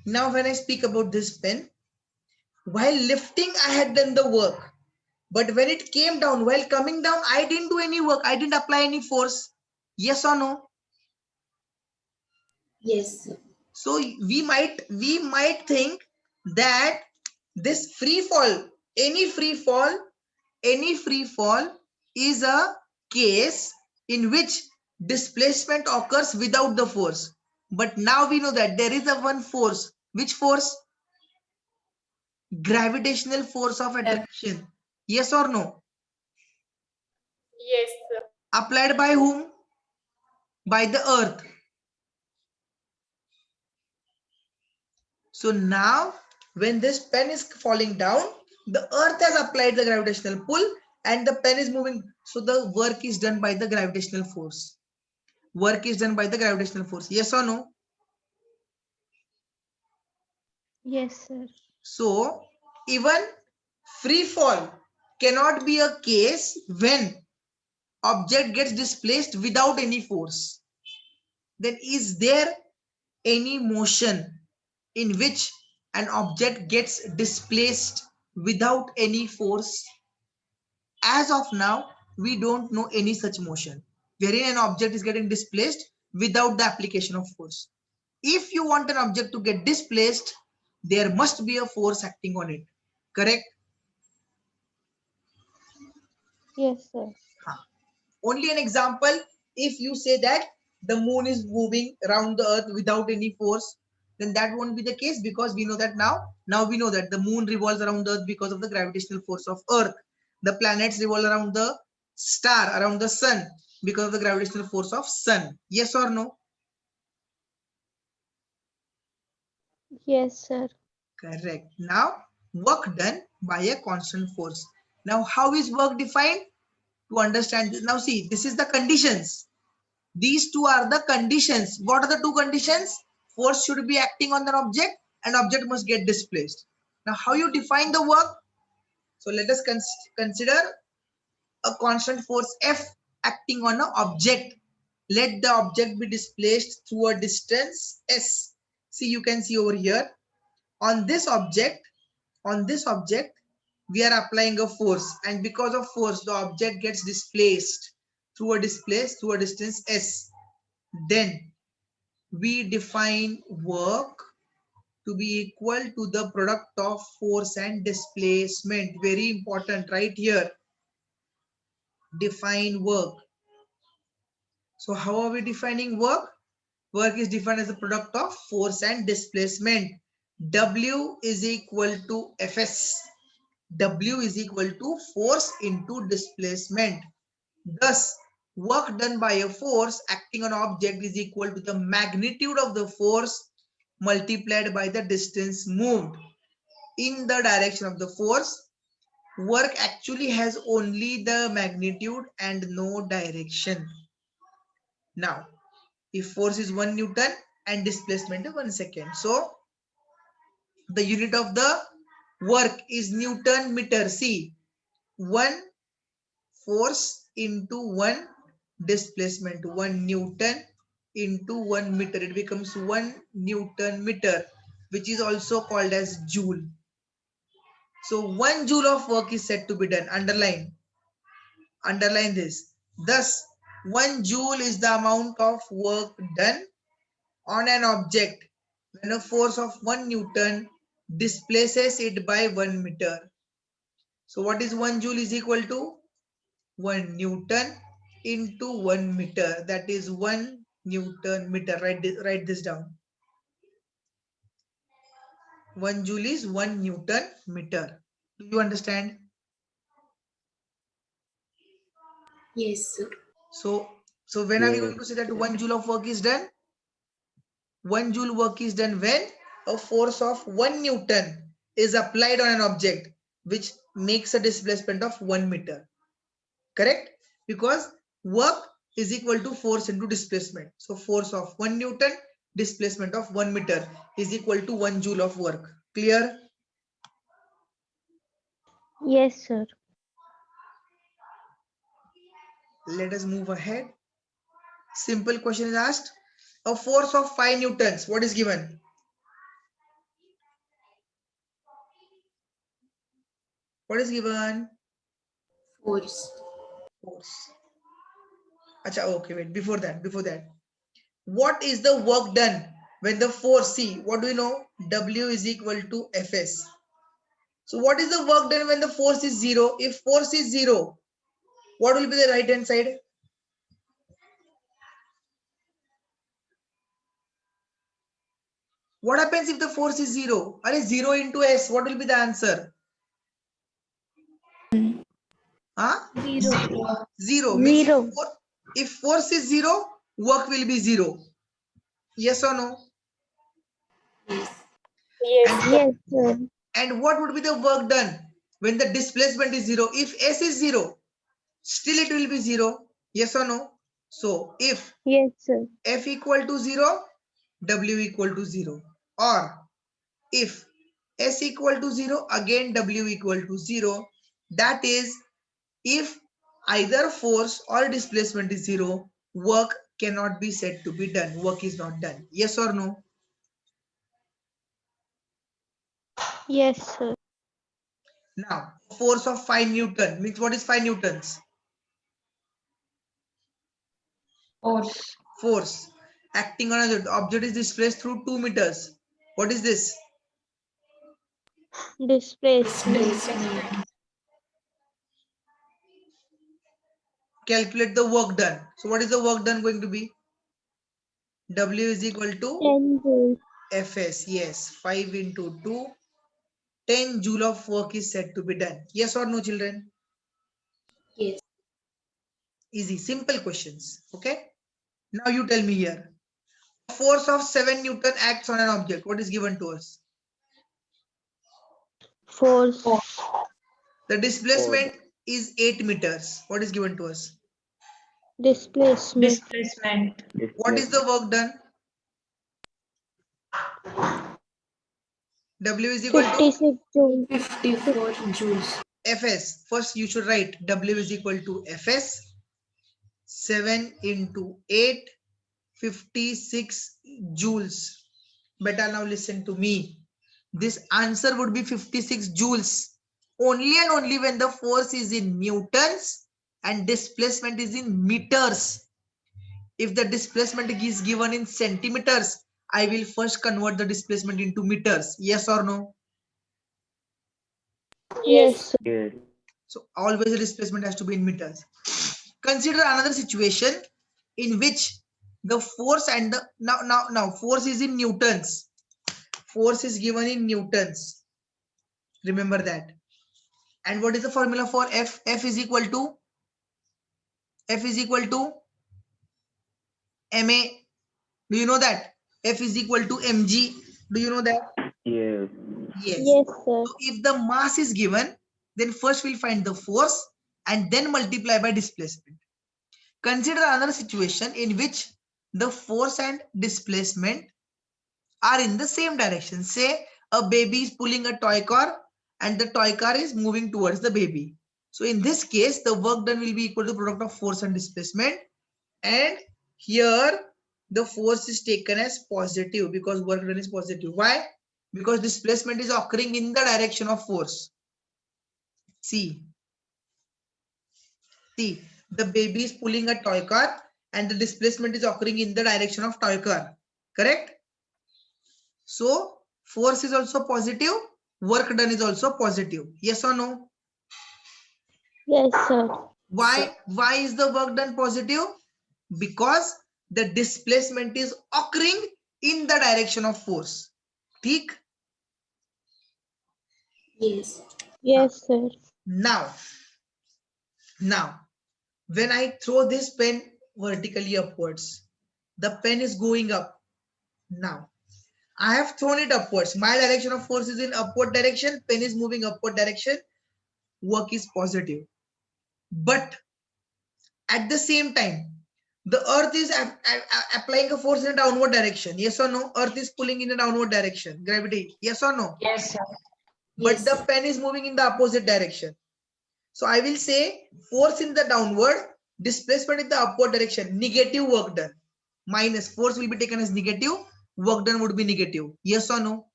Now when I speak about this pen, while lifting I had done the work, but when it came down, while coming down, I didn't do any work, I didn't apply any force. Yes or no? Yes, sir. So we might think that this free fall, any free fall, any free fall is a case in which displacement occurs without the force. But now we know that there is a one force. Which force? Gravitational force of attraction. Yes or no? Yes, sir. Applied by whom? By the earth. So now when this pen is falling down, the earth has applied the gravitational pull and the pen is moving. So the work is done by the gravitational force. Work is done by the gravitational force. Yes or no? Yes, sir. So even free fall cannot be a case when object gets displaced without any force. Then is there any motion in which an object gets displaced without any force? As of now, we don't know any such motion wherein an object is getting displaced without the application of force. If you want an object to get displaced, there must be a force acting on it. Correct? Yes, sir. Only an example, if you say that the moon is moving around the earth without any force, then that won't be the case, because we know that now we know that the moon revolves around the earth because of the gravitational force of earth. The planets revolve around the star, around the sun, because of the gravitational force of sun. Yes or no? Yes, sir. Correct. Now work done by a constant force. Now how is work defined? To understand this, now see, this is the conditions. These two are the conditions. What are the two conditions? Force should be acting on the object and object must get displaced. Now how you define the work? So let us consider a constant force F acting on an object. Let the object be displaced through a distance S. See, you can see over here on this object, we are applying a force, and because of force the object gets displaced through a distance S. Then we define work to be equal to the product of force and displacement. Very important right here. Define work. So how are we defining work? Work is defined as the product of force and displacement. W is equal to Fs. W is equal to force into displacement. Thus, work done by a force acting on an object is equal to the magnitude of the force multiplied by the distance moved. In the direction of the force, work actually has only the magnitude and no direction. Now, if force is 1 Newton and displacement is 1 second, so the unit of the work is Newton meter. See, 1 force into 1 displacement, 1 Newton into 1 meter, it becomes 1 Newton meter, which is also called as joule. So 1 joule of work is said to be done. Underline this. Thus 1 joule is the amount of work done on an object when a force of 1 Newton displaces it by 1 meter. So what is 1 joule is equal to? 1 Newton into 1 meter, that is 1 Newton meter. Write this down. 1 joule is 1 Newton meter. Do you understand? Yes, sir. So when are we going to say that 1 joule of work is done? 1 joule work is done when a force of 1 Newton is applied on an object which makes a displacement of 1 meter. Correct? Because work is equal to force into displacement. So force of 1 Newton, displacement of 1 meter is equal to 1 joule of work. Clear? Yes, sir. Let us move ahead. Simple question is asked. A force of 5 newtons, what is given? What is given? Force. Force. Acha, okay, wait, before that. What is the work done when the force, see, what do we know? W is equal to Fs. So what is the work done when the force is 0? If force is 0, what will be the right hand side? What happens if the force is 0? Are 0 into S, what will be the answer? Huh? Zero. 0 means Zero. if force is 0, work will be 0. Yes or no? Yes. And, Yes, sir. and what would be the work done when the displacement is 0? If S is 0, still it will be 0. Yes or no? So if Yes, sir. F equal to 0, W equal to 0. Or if S equal to 0, again W equal to 0. That is, if either force or displacement is 0, work cannot be said to be done. Work is not done. Yes or no? Yes, sir. Now, force of 5 Newton means, what is 5 Newtons? Force. Force acting on an object is displaced through 2 meters. What is this? Displacement. Displacement. Calculate the work done. So what is the work done going to be? W is equal to 10 joules. Fs. Yes, 5 into 2. 10 joule of work is said to be done. Yes or no, children? Yes. Easy, simple questions. Okay. Now you tell me here. Force of 7 Newton acts on an object. What is given to us? Force. The displacement is 8 meters. What is given to us? Displacement. Displacement. What is the work done? W is equal to 56 joules. 54 joules. Fs. First you should write W is equal to Fs. 7 into 8, 56 joules. Better now listen to me. This answer would be 56 joules only and only when the force is in newtons and displacement is in meters. If the displacement is given in centimeters, I will first convert the displacement into meters. Yes or no? Yes, sir. So always the displacement has to be in meters. Consider another situation in which the force and the now force is in newtons. Force is given in newtons. Remember that. And what is the formula for F? F is equal to ma. Do you know that? F is equal to mg. Do you know that? Yes. Yes. Yes, sir. So if the mass is given, then first we'll find the force and then multiply by displacement. Consider another situation in which the force and displacement are in the same direction. Say a baby is pulling a toy car and the toy car is moving towards the baby. So in this case, the work done will be equal to product of force and displacement. And here the force is taken as positive because work done is positive. Why? Because displacement is occurring in the direction of force. See, the baby is pulling a toy car and the displacement is occurring in the direction of toy car. Correct? So force is also positive, work done is also positive. Yes or no? Yes, sir. Why is the work done positive? Because the displacement is occurring in the direction of force. Theek? Yes. Yes, sir. Now when I throw this pen vertically upwards, the pen is going up. Now I have thrown it upwards. My direction of force is in upward direction. Pen is moving upward direction. Work is positive. But at the same time, the earth is applying a force in a downward direction. Yes or no? Earth is pulling in a downward direction. Gravity. Yes or no? Yes, sir. But Yes, the sir. pen is moving in the opposite direction. So I will say force in the downward, displacement in the upward direction. Negative work done. Minus force will be taken as negative. Work done would be negative. Yes or no?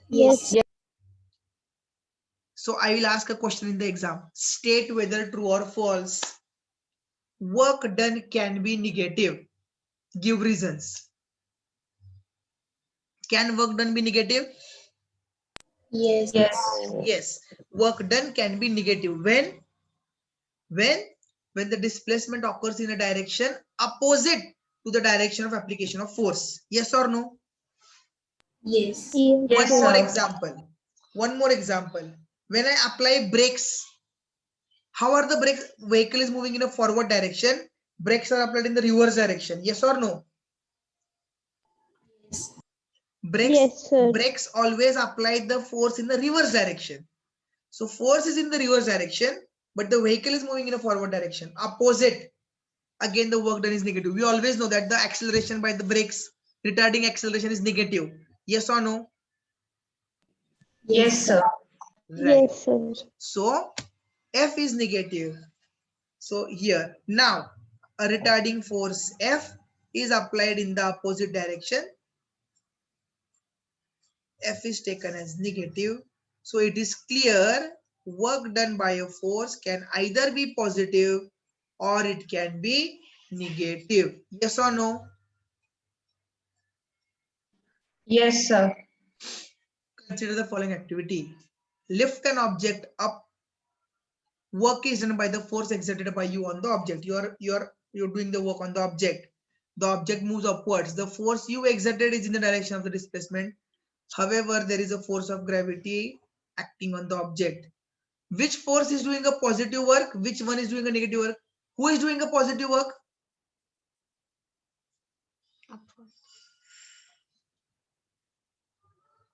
Yes. So I will ask a question in the exam. State whether true or false. Work done can be negative. Give reasons. Can work done be negative? Yes. Yes. Work done can be negative. When? When the displacement occurs in a direction opposite to the direction of application of force. Yes or no? Yes. Yes, One sir. more example. One more example. When I apply brakes, how are the brakes? Vehicle is moving in a forward direction. Brakes are applied in the reverse direction. Yes or no? Yes. Brakes, Yes, sir. brakes always apply the force in the reverse direction. So force is in the reverse direction, but the vehicle is moving in a forward direction. Opposite. Again, the work done is negative. We always know that the acceleration by the brakes, retarding acceleration is negative. Yes or no? Yes. Right. Yes, sir. So F is negative. So here now a retarding force F is applied in the opposite direction. F is taken as negative. So it is clear work done by a force can either be positive or it can be negative. Yes or no? Yes, sir. Consider the following activity. Lift an object up. Work is done by the force exerted by you on the object. You're doing the work on the object. The object moves upwards. The force you exerted is in the direction of the displacement. However, there is a force of gravity acting on the object. Which force is doing a positive work? Which one is doing a negative work? Who is doing a positive work?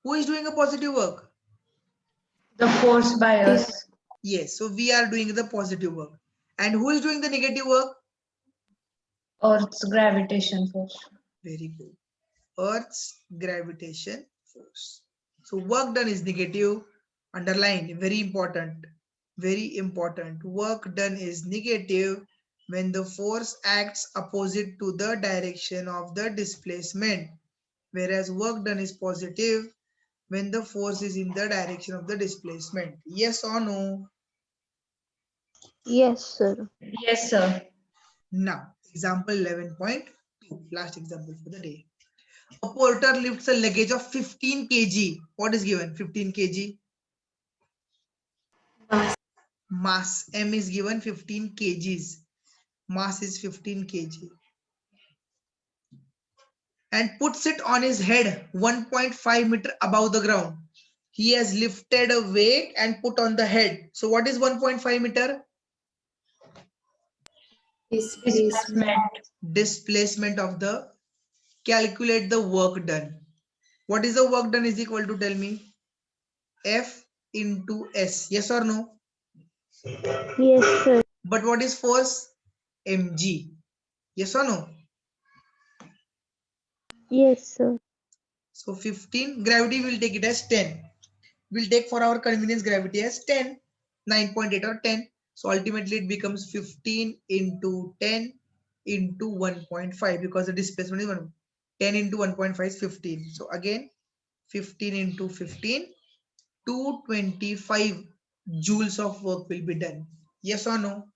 Who is doing a positive work? The force by us, Yes, so we are doing the positive work. And who is doing the negative work? Earth's gravitation force. Very good. Earth's gravitation force. So work done is negative. Underline, very important. Very important. Work done is negative when the force acts opposite to the direction of the displacement. Whereas work done is positive when the force is in the direction of the displacement. Yes or no? Yes, sir. Yes, sir. Now, example 11.2, last example for the day. A porter lifts a luggage of 15 kg. What is given? 15 kg. Mass. Mass. M is given 15 kgs. Mass is 15 kg. And puts it on his head 1.5 meter above the ground. He has lifted a weight and put on the head. So what is 1.5 meter? Displacement. Displacement. Displacement of the, calculate the work done. What is the work done is equal to, tell me? F into S. Yes or no? Yes, sir. But what is force? Mg. Yes or no? Yes, sir. So 15, gravity will take it as 10. We'll take for our convenience gravity as 10, 9.8 or 10. So ultimately it becomes 15 into 10 into 1.5 because the displacement is 1. 10 into 1.5 is 15. So again 15 into 15, 225 joules of work will be done. Yes or no?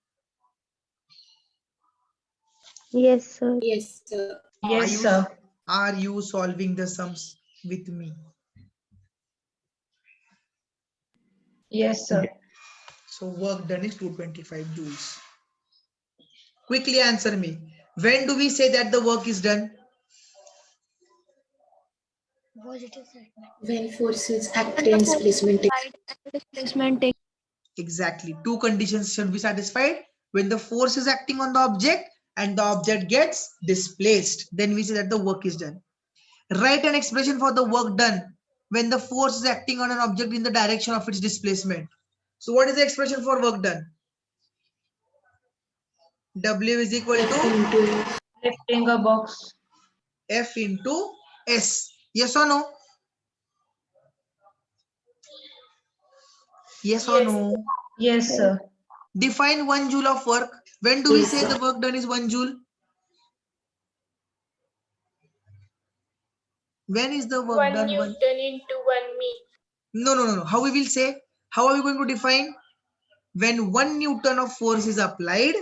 Yes, sir. Yes, sir. Are Yes, you, sir. are you solving the sums with me? Yes, sir. So work done is 225 joules. Quickly answer me. When do we say that the work is done? When forces act and displacement. Exactly. Two conditions should be satisfied. When the force is acting on the object and the object gets displaced, then we say that the work is done. Write an expression for the work done when the force is acting on an object in the direction of its displacement. So what is the expression for work done? W is equal F to into Lifting a box. F into S. Yes or no? Yes or no? Yes, sir. Define 1 joule of work. When do we yes, say sir. the work done is 1 joule? When is the work done? 1 Newton into 1 meter. No. How we will say? How are we going to define? When 1 Newton of force is applied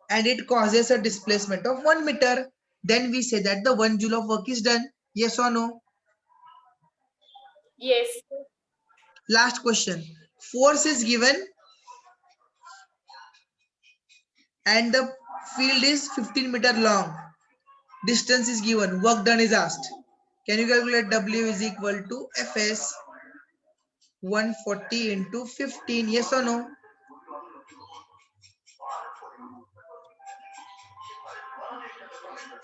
and it causes a displacement of 1 meter, then we say that the 1 joule of work is done. Yes or no? Yes. Last question. Force is given and the field is 15-meter long. Distance is given. Work done is asked. Can you calculate W is equal to Fs 140 into 15? Yes or no?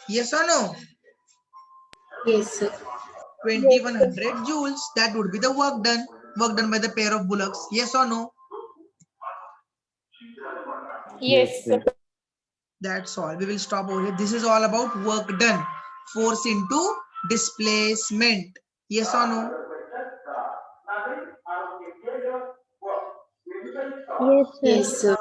Yes or no? Yes, sir. 2100 joules. That would be the work done. Work done by the pair of bullocks. Yes or no? Yes, sir. That's all. We will stop over here. This is all about work done. Force into displacement. Yes or no? Yes, sir. Yes, sir.